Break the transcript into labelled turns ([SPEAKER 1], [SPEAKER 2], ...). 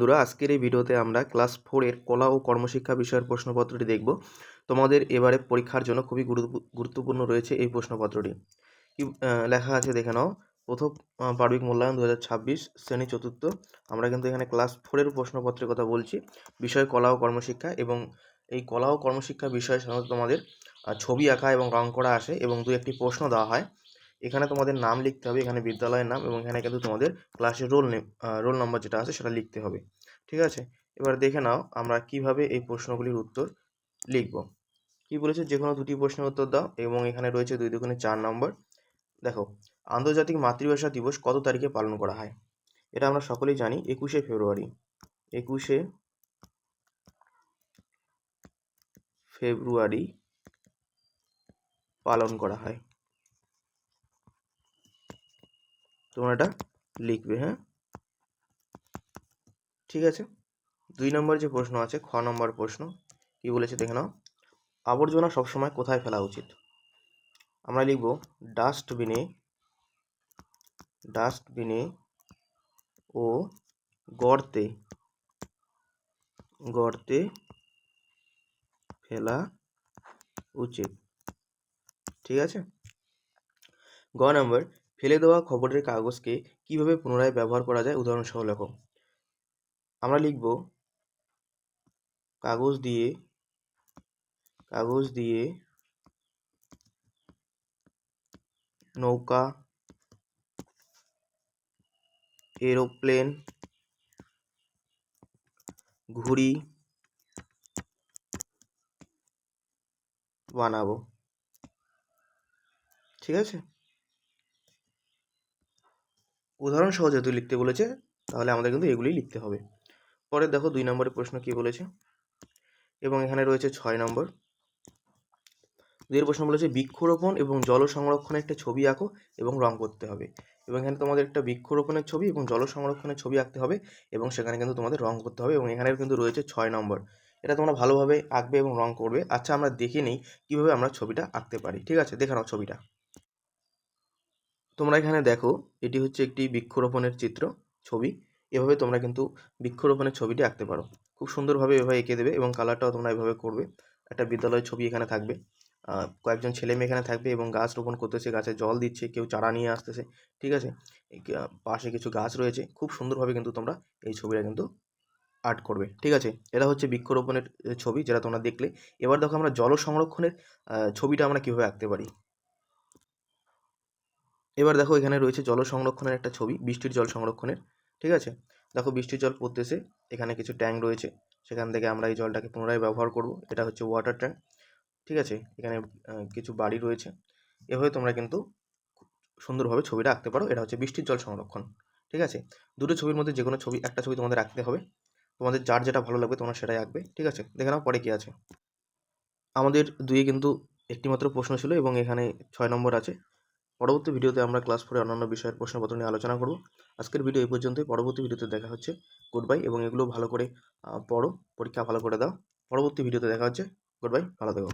[SPEAKER 1] বন্ধুরা, আজকের এই ভিডিওতে আমরা ক্লাস 4 এর কলা ও কর্মশিক্ষা বিষয়ের প্রশ্নপত্রটি দেখব। তোমাদের এবারে পরীক্ষার জন্য খুবই গুরুত্বপূর্ণ রয়েছে এই প্রশ্নপত্রটি। কি লেখা আছে দেখে নাও। প্রথম পার্বিক মূল্যায়ন 2026 শ্রেণী চতুর্থ। আমরা কিন্তু এখানে ক্লাস 4 এর প্রশ্নপত্রের কথা বলছি। বিষয় কলা ও কর্মশিক্ষা, এবং এই কলা ও কর্মশিক্ষা বিষয়ে সাধারণত তোমাদের ছবি আঁকা এবং রং করা আসে এবং দু একটি প্রশ্ন দেওয়া হয়। এখানে তোমাদের নাম লিখতে হবে, এখানে বিদ্যালয়ের নাম, এবং এখানে কিন্তু তোমাদের ক্লাসের রোল নম্বর যেটা আছে সেটা লিখতে হবে। ঠিক আছে, এবার দেখে নাও আমরা কিভাবে এই প্রশ্নগুলির উত্তর লিখব। কি বলেছে, যে কোনো দুটি প্রশ্নের উত্তর দাও, এবং এখানে রয়েছে 2 দুগুণে 4 নম্বর। দেখো, আন্তর্জাতিক মাতৃভাষা দিবস কত তারিখে পালন করা হয়? এটা আমরা সকলেই জানি, 21শে ফেব্রুয়ারি। 21শে ফেব্রুয়ারি পালন করা হয়। তোমরা এটা লিখবে, হ্যাঁ? ঠিক আছে, 2 নম্বর যে প্রশ্ন আছে, খ নম্বর প্রশ্ন, কি বলেছে দেখে নাও। আবর্জনা সবসময় কোথায় ফেলা উচিত? আমরা লিখব ডাস্টবিনে ও গর্তে ফেলা উচিত। ঠিক আছে। গ নম্বর, ফেলে দেওয়া খবরের কাগজকে কিভাবে পুনরায় ব্যবহার করা যায়, উদাহরণসহ লেখো। আমরা লিখব কাগজ দিয়ে নৌকা, এরোপ্লেন, ঘুড়ি বানাবো। ঠিক আছে, উদাহরণসহ যেহেতু লিখতে বলেছে, তাহলে আমাদের কিন্তু এগুলি লিখতে হবে। পরে দেখো 2 নম্বরের প্রশ্ন কি বলেছে, এবং এখানে রয়েছে 6 নম্বর। 2 প্রশ্ন বলেছে বৃক্ষরোপণ এবং জল সংরক্ষণের একটা ছবি আঁকো এবং রং করতে হবে। এবং এখানে তোমাদের একটা বৃক্ষরোপণের ছবি এবং জল সংরক্ষণের ছবি আঁকতে হবে, এবং সেখানে কিন্তু তোমাদের রং করতে হবে, এবং এখানে কিন্তু রয়েছে 6 নম্বর। এটা তোমরা ভালোভাবে আঁকবে এবং রং করবে। আচ্ছা, আমরা দেখে নিই কীভাবে আমরা ছবিটা আঁকতে পারি। ঠিক আছে, দেখে নাও ছবিটা। তোমরা এখানে দেখো, এটি হচ্ছে একটি বৃক্ষরোপণের ছবি। এভাবে তোমরা কিন্তু বৃক্ষরোপণের ছবিটি আঁকতে পারো। খুব সুন্দরভাবে এভাবে এঁকে দেবে, এবং কালারটাও তোমরা এভাবে করবে। একটা বিদ্যালয়ের ছবি এখানে থাকবে, কয়েকজন ছেলে মেয়ে এখানে থাকবে এবং গাছ রোপণ করতেছে, গাছে জল দিচ্ছে, কেউ চারা নিয়ে আসতেছে। ঠিক আছে, পাশে কিছু গাছ রয়েছে। খুব সুন্দরভাবে কিন্তু তোমরা এই ছবিটা কিন্তু আর্ট করবে। ঠিক আছে, এটা হচ্ছে বৃক্ষরোপণের ছবি, যেটা তোমরা দেখলে। এবার দেখো আমরা জল সংরক্ষণের ছবিটা আমরা কীভাবে আঁকতে পারি। এবার দেখো, এখানে রয়েছে জল সংরক্ষণের একটা ছবি, বৃষ্টির জল সংরক্ষণের। ঠিক আছে, দেখো বৃষ্টির জল পড়তেছে, এখানে কিছু ট্যাঙ্ক রয়েছে, সেখান থেকে আমরা এই জলটাকে পুনরায় ব্যবহার করব। এটা হচ্ছে ওয়াটার ট্যাঙ্ক। ঠিক আছে, এখানে কিছু বাড়ি রয়েছে। এভাবে তোমরা কিন্তু সুন্দরভাবে ছবিটা আঁকতে পারো। এটা হচ্ছে বৃষ্টির জল সংরক্ষণ। ঠিক আছে, দুটো ছবির মধ্যে যে কোনো ছবি, একটা ছবি তোমাদের আঁকতে হবে। তোমাদের যার যেটা ভালো লাগবে তোমরা সেটাই আঁকবে। ঠিক আছে, দেখে নাও পরে কি আছে। আমাদের দুয়ে কিন্তু একটি মাত্র প্রশ্ন ছিল, এবং এখানে 6 নম্বর আছে। পরবর্তী ভিডিওতে আমরা ক্লাস 4 অন্যান্য বিষয়ের প্রশ্নপত্র নিয়ে আলোচনা করব। আজকের ভিডিও এই পর্যন্তই। পরবর্তী ভিডিওতে দেখা হচ্ছে। গুড বাই, এবং এগুলো ভালো করে পড়ো, পরীক্ষা ভালো করে দাও। পরবর্তী ভিডিওতে দেখা হচ্ছে। গুড বাই, ভালো থেকো।